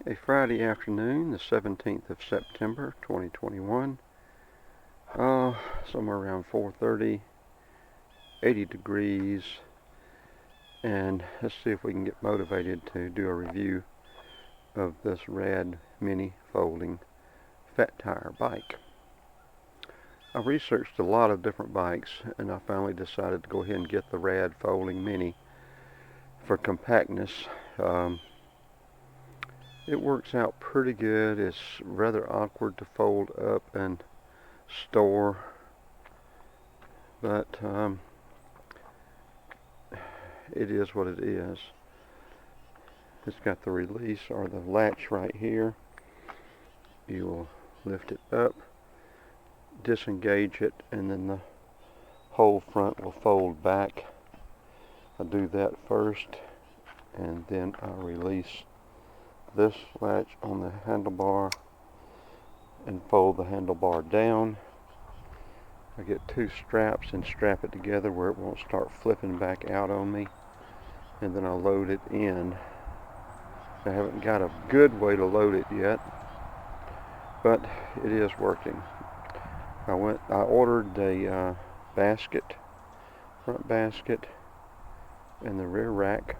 A Friday afternoon, the 17th of September, 2021. Somewhere around 4:30, 80 degrees, and let's see if we can get motivated to do a review of this rad mini folding fat tire bike. I researched a lot of different bikes, and I finally decided to go ahead and get the rad folding mini for compactness. It works out pretty good. It's rather awkward to fold up and store, but it is what it is. It's got the release or the latch right here. You will lift it up, disengage it, and then the whole front will fold back. I do that first, and then I release this latch on the handlebar and fold the handlebar down. I get two straps and strap it together where it won't start flipping back out on me, and then I load it in. I haven't got a good way to load it yet, but it is working. I ordered the basket, front basket, and the rear rack.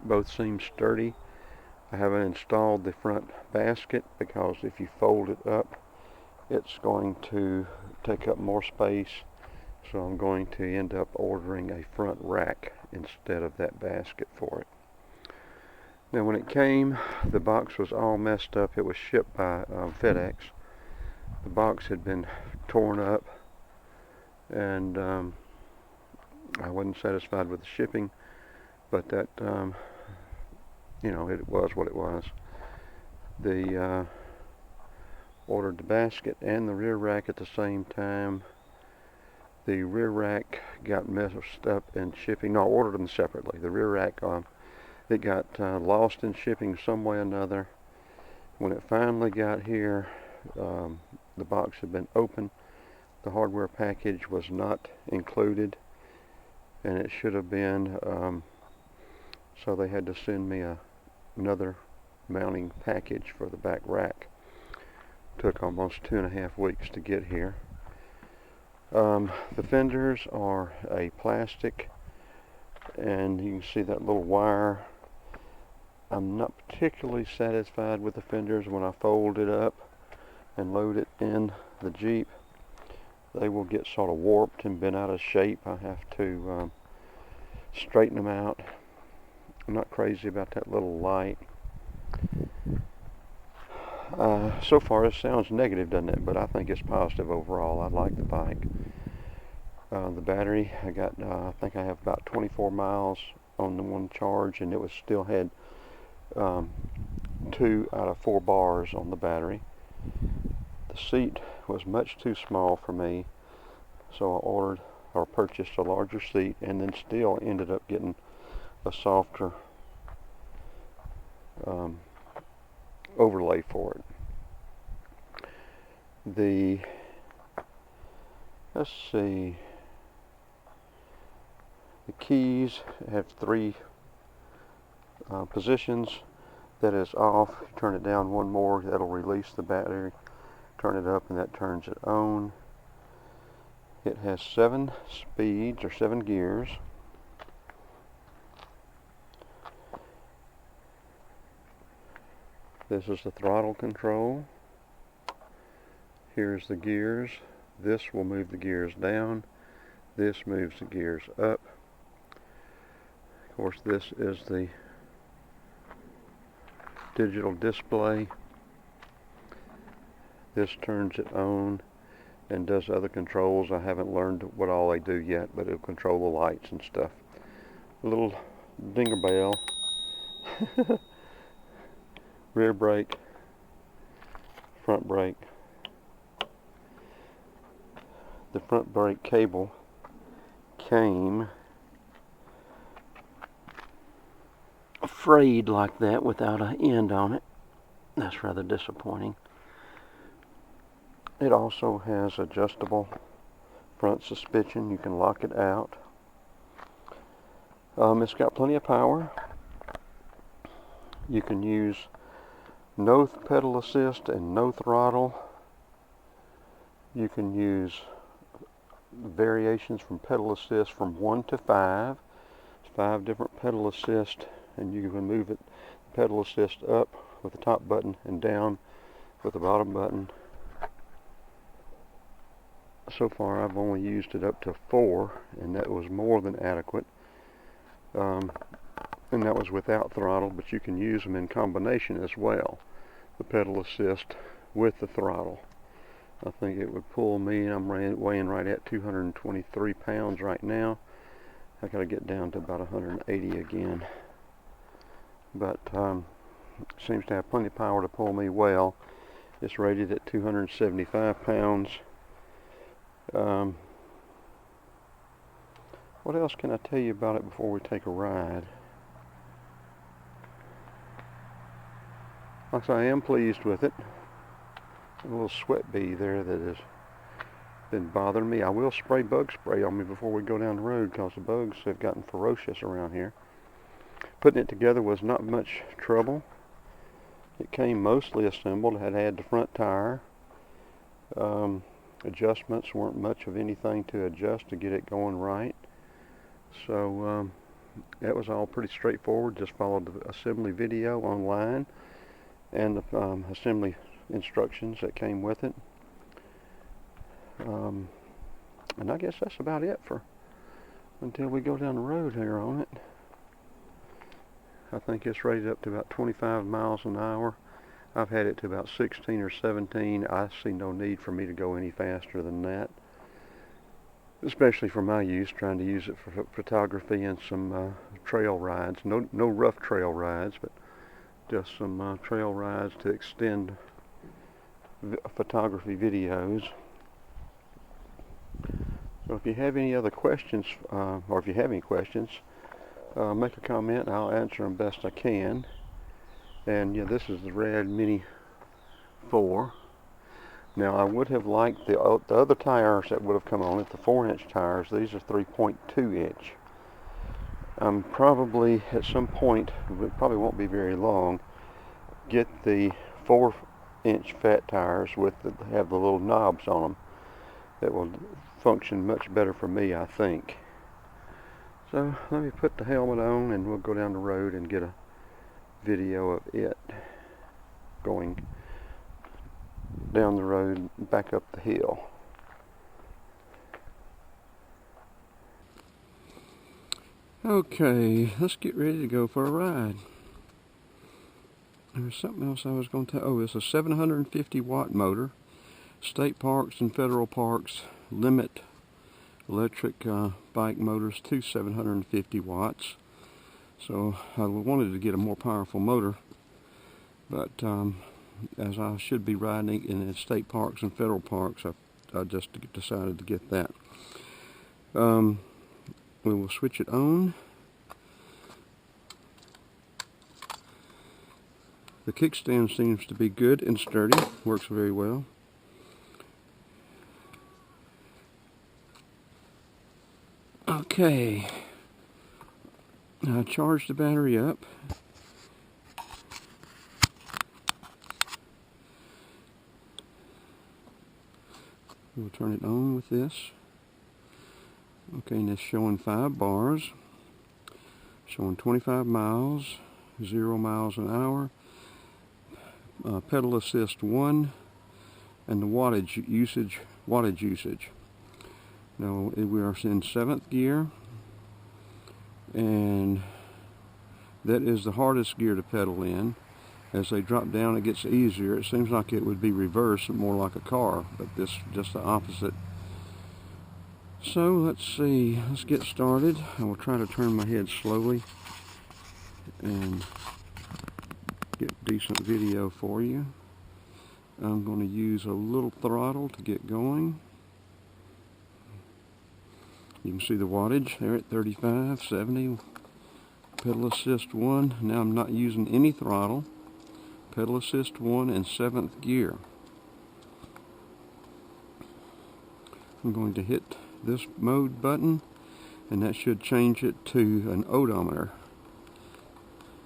Both seem sturdy. I haven't installed the front basket because if you fold it up, it's going to take up more space, so I'm going to end up ordering a front rack instead of that basket for it. Now when it came, the box was all messed up. It was shipped by FedEx. The box had been torn up, and I wasn't satisfied with the shipping, but that it was what it was. The ordered the basket and the rear rack at the same time. The rear rack got messed up in shipping. No, I ordered them separately. The rear rack, it got lost in shipping some way or another. When it finally got here, the box had been open. The hardware package was not included, and it should have been, so they had to send me another mounting package for the back rack. Took almost 2.5 weeks to get here. The fenders are a plastic, and you can see that little wire. I'm not particularly satisfied with the fenders. When I fold it up and load it in the Jeep, they will get sort of warped and bent out of shape. I have to straighten them out. I'm not crazy about that little light. So far it sounds negative, doesn't it? But I think it's positive overall. I like the bike. The battery, I think I have about 24 miles on the one charge, and it still had 2 out of 4 bars on the battery. The seat was much too small for me, so I purchased a larger seat, and then still ended up getting a softer overlay for it. Let's see, the keys have 3 positions. That is off. Turn it down one more, that'll release the battery. Turn it up and that turns it on. It has 7 speeds or 7 gears. This is the throttle control. Here's the gears. This will move the gears down. This moves the gears up. Of course, this is the digital display. This turns it on and does other controls. I haven't learned what all they do yet, but it'll control the lights and stuff. A little dinger bell. Rear brake, front brake. The front brake cable came frayed like that without an end on it. That's rather disappointing. It also has adjustable front suspension. You can lock it out. It's got plenty of power. You can use no pedal assist and no throttle. You can use variations from pedal assist from 1 to 5. It's 5 different pedal assist, and you can move it pedal assist up with the top button and down with the bottom button. So far I've only used it up to 4, and that was more than adequate. And that was without throttle, but you can use them in combination as well, the pedal assist with the throttle. I think it would pull me, I'm weighing right at 223 pounds right now. I gotta get down to about 180 again. But it seems to have plenty of power to pull me well. It's rated at 275 pounds. What else can I tell you about it before we take a ride? Like I say, I am pleased with it. A little sweat bee there that has been bothering me. I will spray bug spray on me before we go down the road, because the bugs have gotten ferocious around here. Putting it together was not much trouble. It came mostly assembled. It had to add the front tire. Adjustments weren't much of anything to adjust to get it going right. So that was all pretty straightforward. Just followed the assembly video online and the assembly instructions that came with it. And I guess that's about it for until we go down the road here on it. I think it's rated up to about 25 miles an hour. I've had it to about 16 or 17. I see no need for me to go any faster than that, especially for my use, trying to use it for photography and some trail rides. No rough trail rides, but just some trail rides to extend photography videos. So if you have any other questions, or if you have any questions, make a comment and I'll answer them best I can. And yeah, this is the red Mini4. Now I would have liked the other tires that would have come on it, the 4-inch tires. These are 3.2-inch. Probably at some point, it probably won't be very long, get the 4-inch fat tires have the little knobs on them. That will function much better for me, I think. So let me put the helmet on and we'll go down the road and get a video of it going down the road back up the hill. Okay, let's get ready to go for a ride. There's something else I was going to tell. Oh, it's a 750 watt motor. State parks and federal parks limit electric bike motors to 750 watts. So I wanted to get a more powerful motor, but as I should be riding in state parks and federal parks, I just decided to get that. We will switch it on. The kickstand seems to be good and sturdy, works very well. Okay, now I charged the battery up. We'll turn it on with this. Okay, and it's showing 5 bars, showing 25 miles, 0 miles an hour, pedal assist 1, and the wattage usage. Now we are in 7th gear, and that is the hardest gear to pedal in. As they drop down, it gets easier. It seems like it would be reversed, more like a car, but this just the opposite. So let's see, let's get started. I will try to turn my head slowly and get decent video for you. I'm going to use a little throttle to get going. You can see the wattage there at 35, 70. Pedal assist 1. Now I'm not using any throttle. Pedal assist 1 in 7th gear. I'm going to hit this mode button, and that should change it to an odometer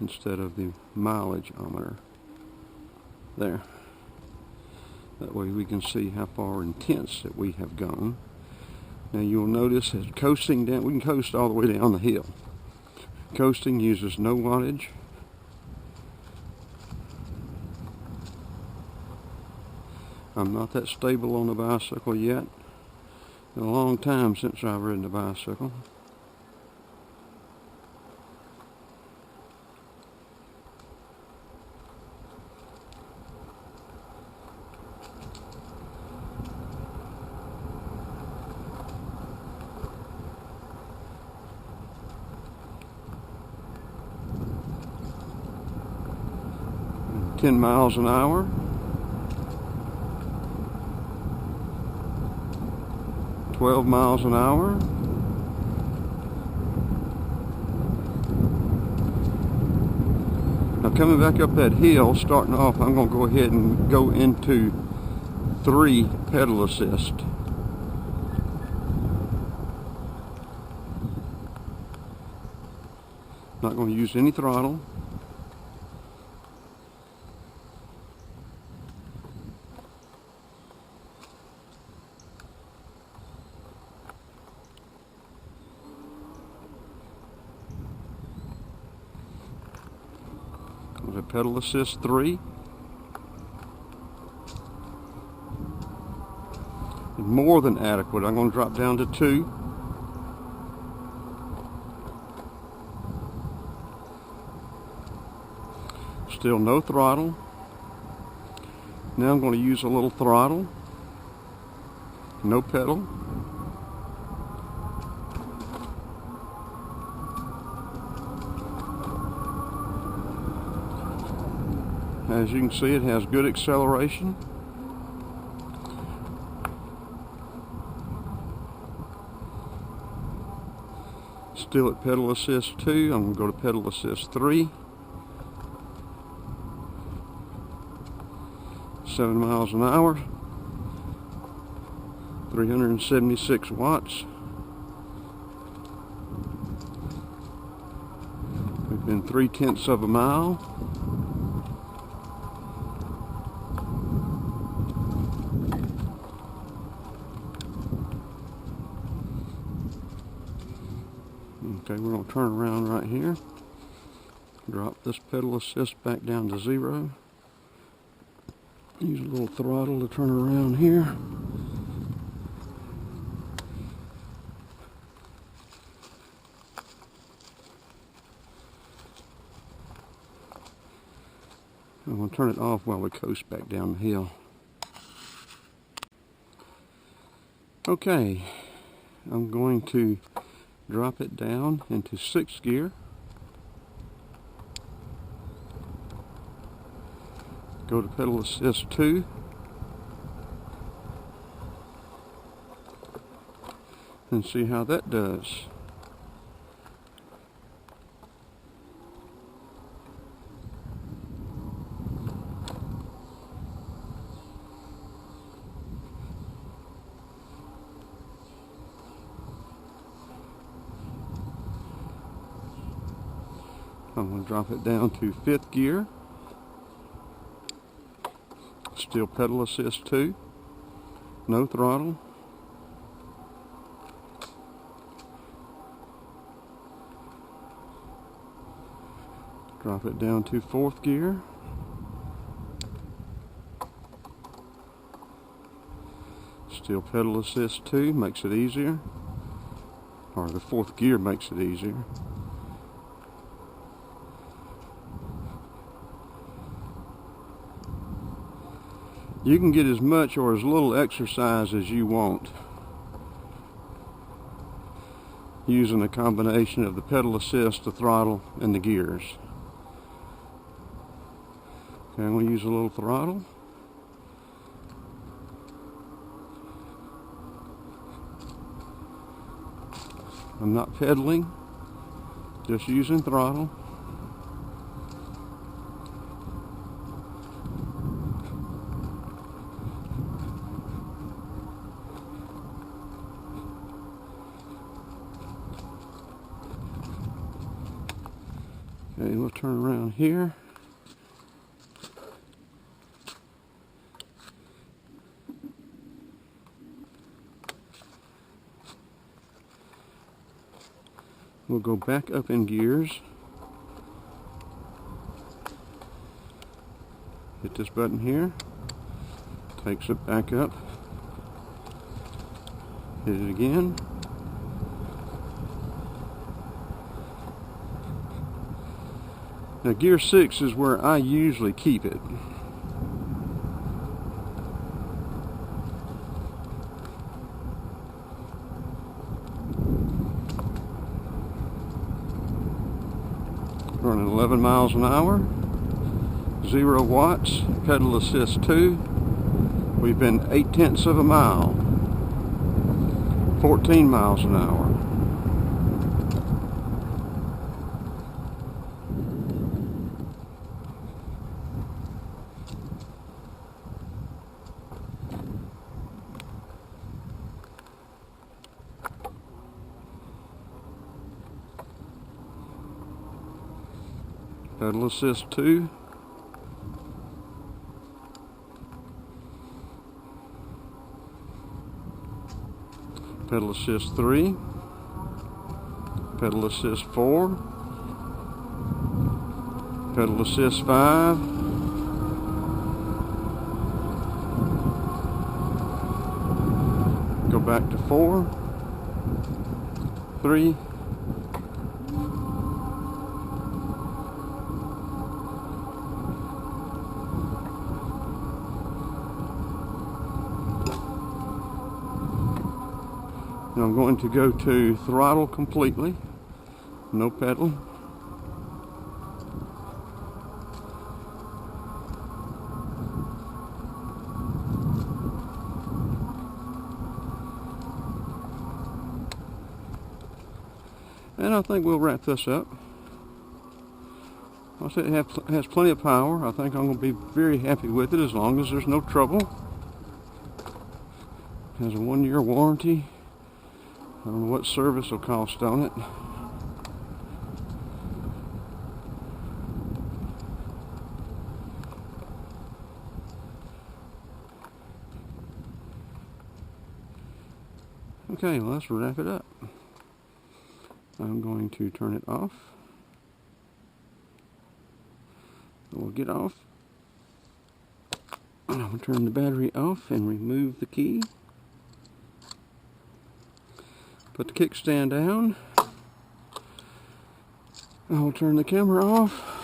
instead of the mileage-ometer. There. That way we can see how far intense that we have gone. Now you'll notice that coasting down, we can coast all the way down the hill. Coasting uses no wattage. I'm not that stable on the bicycle yet. It's a long time since I've ridden a bicycle. And 10 miles an hour. 12 miles an hour. Now coming back up that hill, starting off, I'm going to go ahead and go into 3 pedal assist. Not going to use any throttle. The pedal assist 3. More than adequate. I'm going to drop down to 2. Still no throttle. Now I'm going to use a little throttle. No pedal. As you can see, it has good acceleration. Still at pedal assist 2, I'm going to go to pedal assist 3. 7 miles an hour. 376 watts. We've been 3/10 of a mile. Okay, we're going to turn around right here. Drop this pedal assist back down to 0. Use a little throttle to turn around here. I'm going to turn it off while we coast back down the hill. Okay, I'm going to drop it down into 6th gear. Go to pedal assist 2. And see how that does. I'm going to drop it down to 5th gear. Still pedal assist 2. No throttle. Drop it down to 4th gear. Still pedal assist 2, makes it easier. Or the 4th gear makes it easier. You can get as much or as little exercise as you want using a combination of the pedal assist, the throttle, and the gears. Okay, I'm going to use a little throttle. I'm not pedaling, just using throttle. Okay, we'll turn around here. We'll go back up in gears. Hit this button here. Takes it back up. Hit it again. Now gear 6 is where I usually keep it. Running 11 miles an hour, 0 watts, pedal assist 2. We've been 0.8 of a mile, 14 miles an hour. Pedal assist 2. Pedal assist 3. Pedal assist 4. Pedal assist 5. Go back to 4. 3. And I'm going to go to throttle completely, no pedal. And I think we'll wrap this up. I said it has plenty of power. I think I'm going to be very happy with it as long as there's no trouble. It has a 1-year warranty. I don't know what service will cost on it. Okay, well, let's wrap it up. I'm going to turn it off. We'll get off. I'm going to turn the battery off and remove the key. Put the kickstand down. I'll turn the camera off.